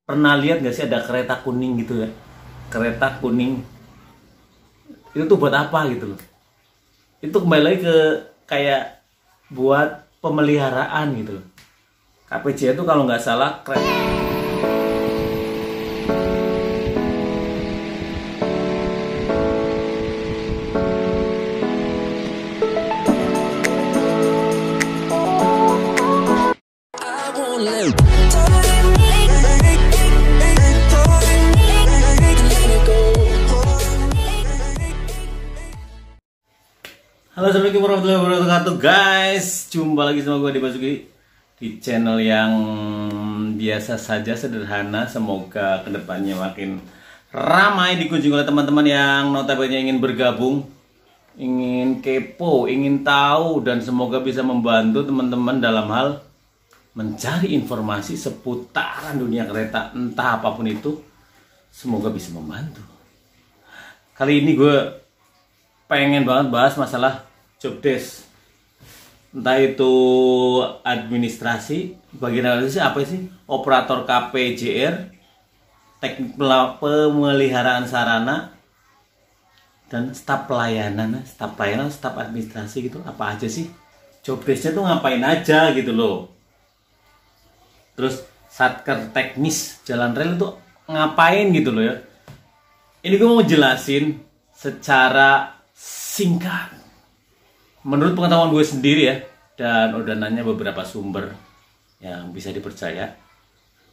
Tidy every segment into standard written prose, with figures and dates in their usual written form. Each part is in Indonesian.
Pernah lihat gak sih ada kereta kuning gitu ya? Kereta kuning itu tuh buat apa gitu loh? Itu kembali lagi ke kayak buat pemeliharaan gitu loh. KPJ itu kalau nggak salah Halo, assalamualaikum warahmatullahi wabarakatuh guys. Jumpa lagi sama gue di Basuki di channel yang biasa saja, sederhana. Semoga kedepannya makin ramai dikunjungi oleh teman-teman yang notabene ingin bergabung, ingin kepo, ingin tahu, dan semoga bisa membantu teman-teman dalam hal mencari informasi seputaran dunia kereta, entah apapun itu. Semoga bisa membantu. Kali ini gue pengen banget bahas masalah job desk, entah itu administrasi, bagian analisis apa sih, operator KPJR, teknik pemeliharaan sarana, dan staf pelayanan, staf administrasi gitu. Apa aja sih job desknya tuh, ngapain aja gitu loh. Terus satker teknis jalan rel itu ngapain gitu loh ya. Ini gue mau jelasin secara singkat menurut pengetahuan gue sendiri ya, dan udah nanya beberapa sumber yang bisa dipercaya.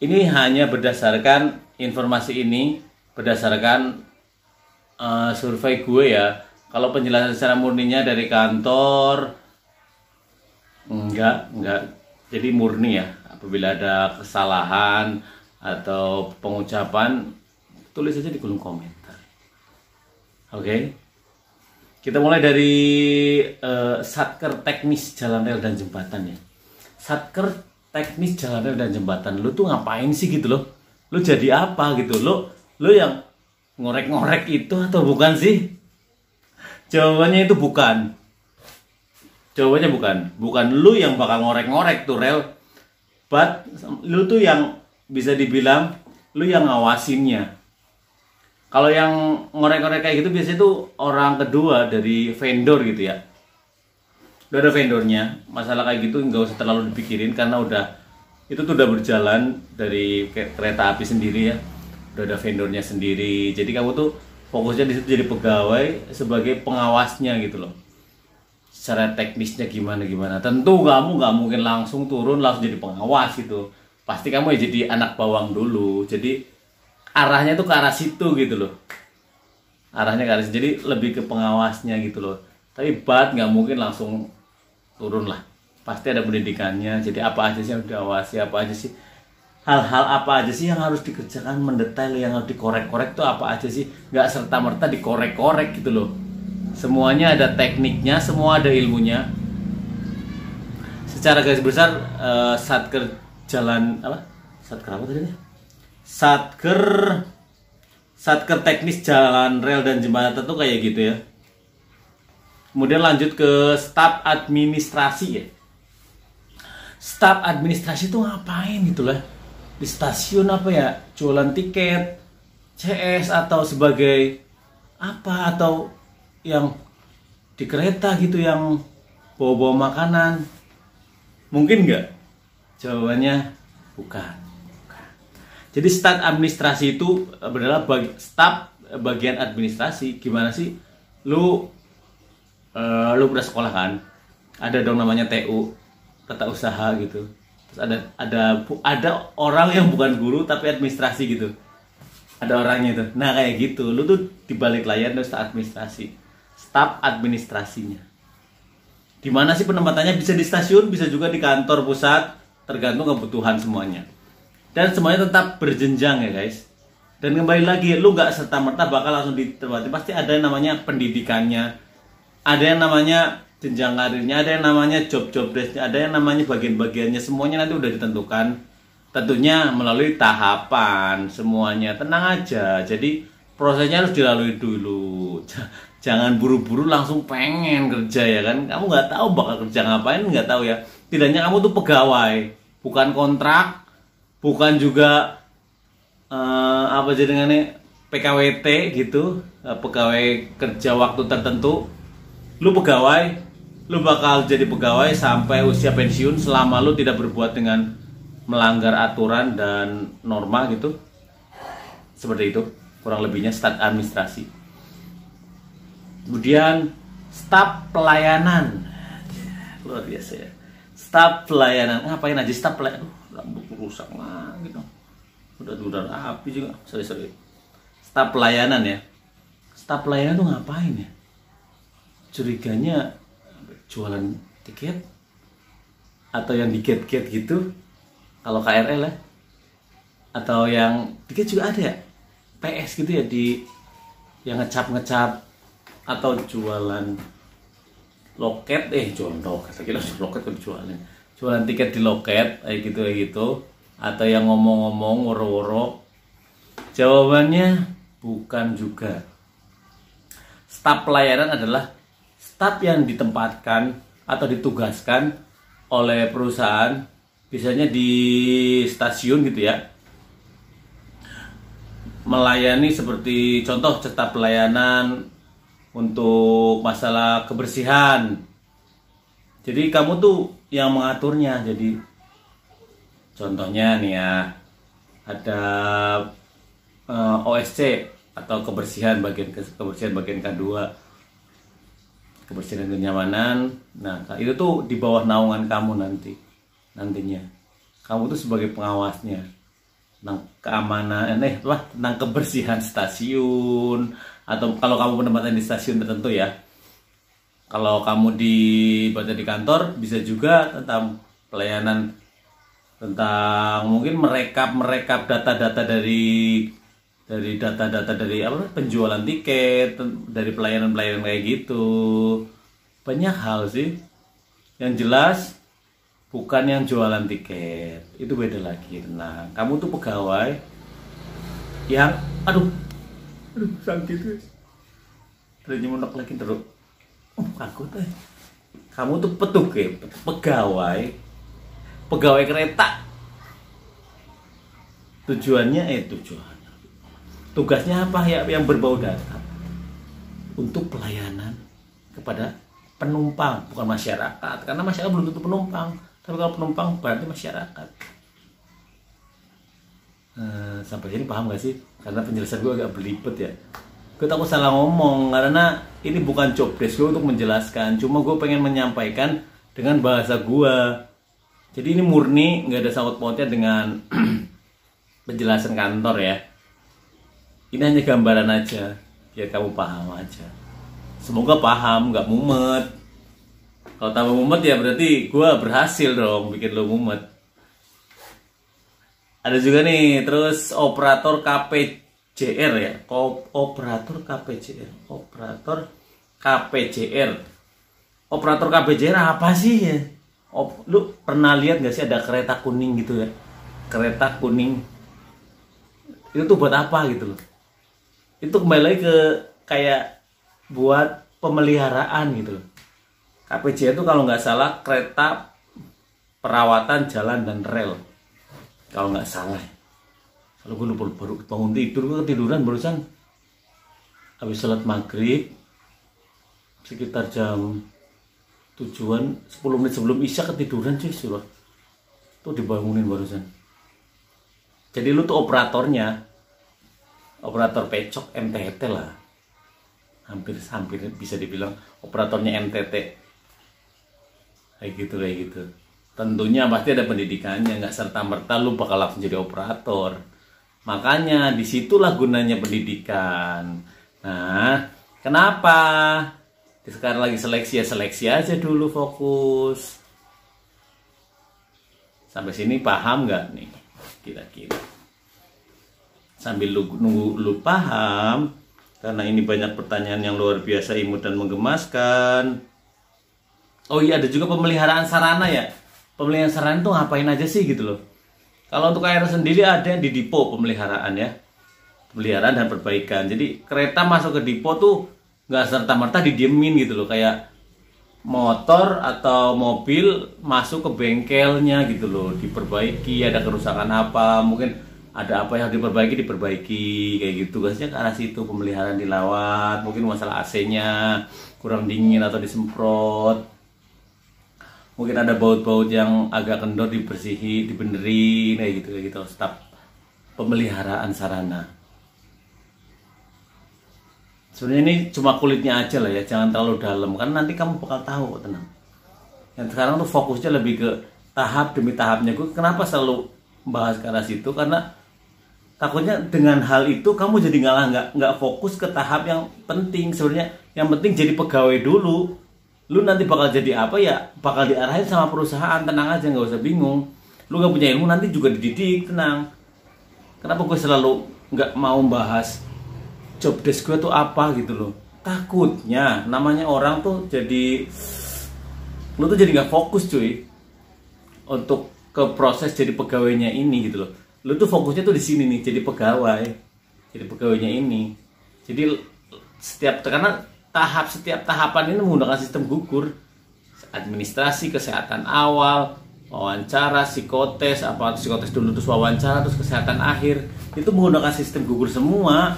Ini hanya berdasarkan informasi ini, berdasarkan survei gue ya. Kalau penjelasan secara murninya dari kantor, enggak. Jadi murni ya. Apabila ada kesalahan atau pengucapan, tulis aja di kolom komentar. Oke? Kita mulai dari satker teknis jalan rel dan jembatan ya. Satker teknis jalan rel dan jembatan, lu tuh ngapain sih gitu loh? Lu jadi apa gitu? Lu yang ngorek-ngorek itu atau bukan sih? Jawabannya itu bukan. Jawabannya bukan. Bukan lu yang bakal ngorek-ngorek tuh rel. But lu tuh yang bisa dibilang lu yang ngawasinnya. Kalau yang ngorek-ngorek kayak gitu biasanya tuh orang kedua dari vendor gitu ya. Udah ada vendornya, masalah kayak gitu nggak usah terlalu dipikirin karena itu tuh udah berjalan dari kereta api sendiri ya. Udah ada vendornya sendiri. Jadi kamu tuh fokusnya di situ jadi pegawai sebagai pengawasnya gitu loh. Secara teknisnya gimana. Tentu kamu nggak mungkin langsung turun langsung jadi pengawas gitu. Pasti kamu ya jadi anak bawang dulu. Jadi arahnya tuh ke arah situ gitu loh. Arahnya ke arah situ, jadi lebih ke pengawasnya gitu loh. Tapi nggak mungkin langsung turun lah. Pasti ada pendidikannya. Jadi apa aja sih yang diawasi, apa aja sih hal-hal apa aja sih yang harus dikerjakan mendetail, yang harus dikorek-korek tuh apa aja sih. Nggak serta-merta dikorek-korek gitu loh. Semuanya ada tekniknya, semua ada ilmunya. Secara garis besar satker jalan apa? Satker apa tadi? Satker teknis jalan rel dan jembatan tuh kayak gitu ya. Kemudian lanjut ke staf administrasi ya. Staf administrasi tuh ngapain gitu lah? Di stasiun apa ya? Jualan tiket, CS atau sebagai apa, atau yang di kereta gitu yang bawa-bawa makanan. Mungkin nggak? Jawabannya bukan. Jadi staf administrasi itu adalah staf bagian administrasi. Gimana sih? Lu udah sekolah kan? Ada dong namanya TU, tata usaha gitu. Terus ada orang yang bukan guru tapi administrasi gitu. Ada orangnya itu. Nah kayak gitu. Lu tuh di balik layar tuh staf administrasi. Staf administrasinya. Di mana sih penempatannya? Bisa di stasiun, bisa juga di kantor pusat, tergantung kebutuhan semuanya. Dan semuanya tetap berjenjang ya guys. Dan kembali lagi, lu nggak serta-merta bakal langsung ditempati. Pasti ada yang namanya pendidikannya, ada yang namanya jenjang karirnya, ada yang namanya job desknya, ada yang namanya bagian-bagiannya. Semuanya nanti udah ditentukan. Tentunya melalui tahapan semuanya. Tenang aja. Jadi prosesnya harus dilalui dulu. Jangan buru-buru langsung pengen kerja ya kan. Kamu nggak tahu bakal kerja ngapain, nggak tahu ya. Tidaknya kamu tuh pegawai, bukan kontrak. Bukan juga apa jenengannya PKWT gitu, pegawai kerja waktu tertentu. Lu pegawai, lu bakal jadi pegawai sampai usia pensiun selama lu tidak berbuat dengan melanggar aturan dan norma gitu. Seperti itu kurang lebihnya staf administrasi. Kemudian staf pelayanan, luar biasa ya. Staf pelayanan, ngapain aja staf pelayanan? Rambut rusak lah gitu. Udah api juga. Sorry. Staf pelayanan ya. Staf pelayanan tuh ngapain ya? Curiganya jualan tiket atau yang di gate-gate gitu. Kalau KRL ya. Atau yang tiket juga ada ya. PS gitu ya, di yang ngecap atau jualan loket, jualan loket lagi, loket kan jualan tiket di loket kayak gitu, atau yang ngomong-ngomong woro-woro. Jawabannya bukan juga. Staf pelayanan adalah staf yang ditempatkan atau ditugaskan oleh perusahaan, biasanya di stasiun gitu ya, melayani seperti contoh staf pelayanan untuk masalah kebersihan. Jadi kamu tuh yang mengaturnya. Jadi contohnya nih ya, ada OSC atau kebersihan bagian K2, kebersihan dan kenyamanan. Nah, itu tuh di bawah naungan kamu nantinya. Kamu tuh sebagai pengawasnya tentang keamanan, tentang kebersihan stasiun, atau kalau kamu penempatan di stasiun tertentu ya. Kalau kamu di kantor bisa juga tentang pelayanan, tentang mungkin merekap data-data dari penjualan tiket, dari pelayanan kayak gitu. Banyak hal sih. Yang jelas bukan yang jualan tiket, itu beda lagi. Nah, kamu tuh pegawai yang aduh sakit guys. Terus nyemundok lagi terus. Takut Kamu tuh pegawai kereta. Tugasnya apa ya? Yang berbau data untuk pelayanan kepada penumpang, bukan masyarakat. Karena masyarakat belum tentu penumpang. Tapi kalau penumpang berarti masyarakat. Sampai sini paham gak sih? Karena penjelasan gue agak belibet ya. Gue takut salah ngomong karena ini bukan job desk gue untuk menjelaskan. Cuma gue pengen menyampaikan dengan bahasa gue. Jadi ini murni nggak ada sangkut pautnya dengan penjelasan kantor ya. Ini hanya gambaran aja, biar kamu paham aja. Semoga paham, nggak mumet. Kalau tambah mumet ya berarti gue berhasil dong bikin lo mumet. Ada juga nih, terus operator KPJR ya. Operator KPJR apa sih ya? Lu pernah lihat gak sih ada kereta kuning gitu ya? Kereta kuning itu tuh buat apa gitu loh? Itu kembali lagi ke kayak buat pemeliharaan gitu loh. KPJR itu kalau nggak salah kereta perawatan jalan dan rel, kalau nggak salah. Kalau gue lupa, baru bangun tidur, gue ketiduran barusan habis sholat maghrib sekitar jam 7-an, 10 menit sebelum isya ketiduran cuy, suruh tuh dibangunin barusan. Jadi lu tuh operatornya, operator pecok MTT lah, hampir bisa dibilang operatornya MTT kayak gitu. Tentunya pasti ada pendidikannya, nggak serta-merta lu bakal langsung jadi operator. Makanya disitulah gunanya pendidikan. Nah, kenapa? Sekarang lagi seleksi ya, seleksi aja dulu, fokus. Sampai sini paham nggak nih? Kira-kira. Sambil nunggu lu paham, karena ini banyak pertanyaan yang luar biasa imut dan menggemaskan. Oh iya, ada juga pemeliharaan sarana ya. Pemeliharaan sarana tuh ngapain aja sih gitu loh. Kalau untuk KRL sendiri ada di depo pemeliharaan ya. Pemeliharaan dan perbaikan. Jadi kereta masuk ke depo tuh nggak serta-merta didiemin gitu loh. Kayak motor atau mobil masuk ke bengkelnya gitu loh. Diperbaiki, ada kerusakan apa. Mungkin ada apa yang harus diperbaiki kayak gitu. Gasnya ke arah situ, pemeliharaan dilawat, mungkin masalah AC-nya kurang dingin atau disemprot, mungkin ada baut-baut yang agak kendor dibersihin, dibenerin kayak gitu staf pemeliharaan sarana. Sebenarnya ini cuma kulitnya aja lah ya, jangan terlalu dalam karena nanti kamu bakal tahu, tenang. Yang sekarang tuh fokusnya lebih ke tahap demi tahapnya. Gue kenapa selalu bahas ke arah situ, karena takutnya dengan hal itu kamu jadi nggak fokus ke tahap yang penting. Sebenarnya yang penting jadi pegawai dulu. Lu nanti bakal jadi apa ya, bakal diarahin sama perusahaan. Tenang aja, nggak usah bingung. Lu nggak punya ilmu nanti juga dididik, tenang. Kenapa gue selalu nggak mau bahas job desk gue tuh apa gitu loh? Takutnya namanya orang tuh jadi, lu tuh jadi nggak fokus cuy untuk ke proses jadi pegawainya ini gitu loh. Lu tuh fokusnya tuh di sini nih, jadi pegawainya ini. Jadi karena setiap tahapan ini menggunakan sistem gugur, administrasi, kesehatan awal, wawancara, psikotes dulu, terus wawancara, terus kesehatan akhir, itu menggunakan sistem gugur semua.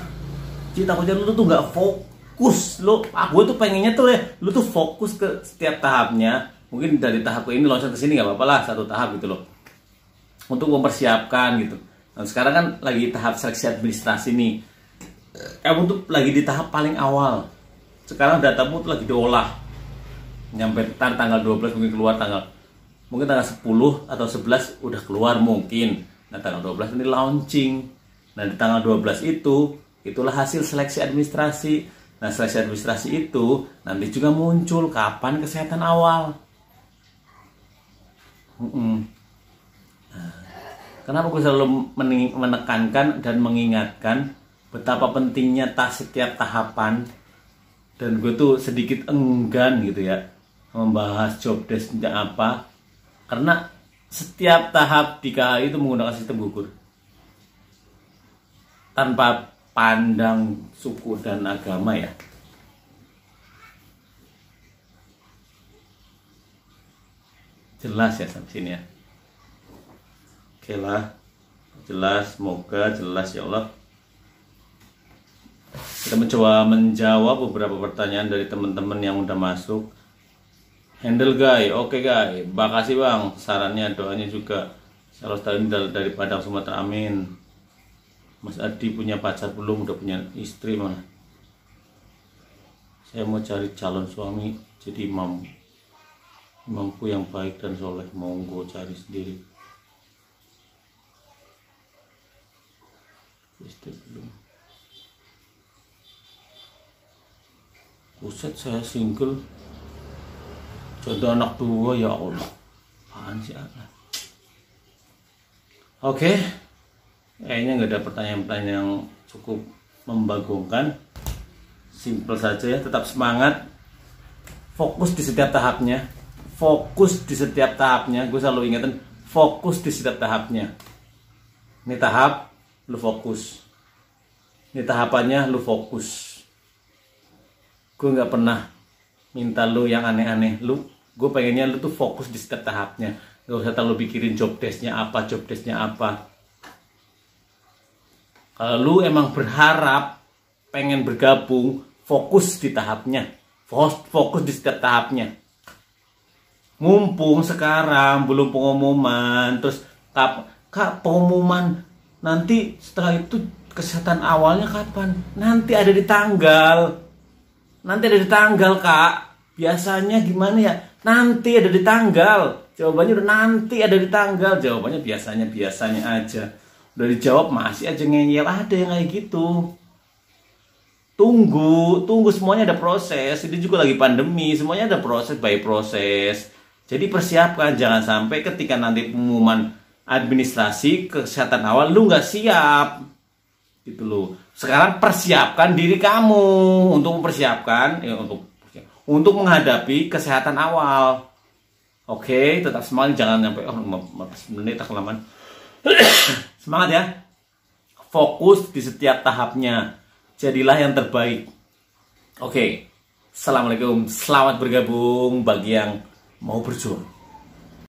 Jadi takutnya lu tuh nggak fokus. Gue tuh pengennya tuh ya, lu tuh fokus ke setiap tahapnya. Mungkin dari tahap ini loncat ke sini nggak apa-apa lah, satu tahap gitu loh, untuk mempersiapkan gitu. Nah, sekarang kan lagi tahap seleksi administrasi nih. Kamu tuh lagi di tahap paling awal. Sekarang datamu tuh lagi diolah. Nyampe tanggal 12 mungkin keluar mungkin tanggal 10 atau 11 udah keluar mungkin. Nah, tanggal 12 ini launching. Nah, di tanggal 12 itulah hasil seleksi administrasi. Nah, seleksi administrasi itu nanti juga muncul kapan kesehatan awal. Kenapa gue selalu menekankan dan mengingatkan betapa pentingnya setiap tahapan, dan gue tuh sedikit enggan gitu ya membahas job desk-nya apa, karena setiap tahap di KAI itu menggunakan sistem gugur tanpa pandang suku dan agama ya. Jelas ya sampai sini ya. Oke lah, jelas, semoga jelas ya Allah. Kita mencoba menjawab beberapa pertanyaan dari teman-teman yang udah masuk. Handle guy, oke guy, makasih bang sarannya, doanya juga. Salah satu ini dari Padang Sumatera, amin. Mas Adi punya pacar belum? Udah punya istri mana? Saya mau cari calon suami jadi imamku yang baik dan soleh, monggo cari sendiri. Istri belum. Buset, saya single, jodoh anak dua, ya Allah. Apaan sih anak? Oke, kayaknya nggak ada pertanyaan-pertanyaan yang cukup membagongkan. Simple saja ya, tetap semangat, fokus di setiap tahapnya. Gue selalu ingetin, fokus di setiap tahapnya. Ini tahap, lu fokus. Ini tahapannya, lu fokus. Gue nggak pernah minta lu yang aneh-aneh. Gue pengennya lu tuh fokus di setiap tahapnya. Gak usah terlalu pikirin job desk-nya apa. Kalau lu emang berharap pengen bergabung, fokus di tahapnya. Fokus di setiap tahapnya. Mumpung sekarang belum pengumuman, terus kak pengumuman nanti setelah itu kesehatan awalnya kapan? Nanti ada di tanggal kak. Biasanya gimana ya? Nanti ada di tanggal. Jawabannya udah nanti ada di tanggal. Jawabannya biasanya aja. Udah dijawab masih aja ngeyel. Ada yang kayak gitu. Tunggu semuanya ada proses. Ini juga lagi pandemi, semuanya ada proses by proses. Jadi persiapkan, jangan sampai ketika nanti pengumuman administrasi kesehatan awal lu nggak siap gitu loh. Sekarang persiapkan diri kamu untuk mempersiapkan untuk menghadapi kesehatan awal. Oke, tetap semangat, jangan sampai 15 menit tak kelamaan. Semangat ya, fokus di setiap tahapnya, jadilah yang terbaik. Oke, assalamualaikum, selamat bergabung bagi yang mau berjuang.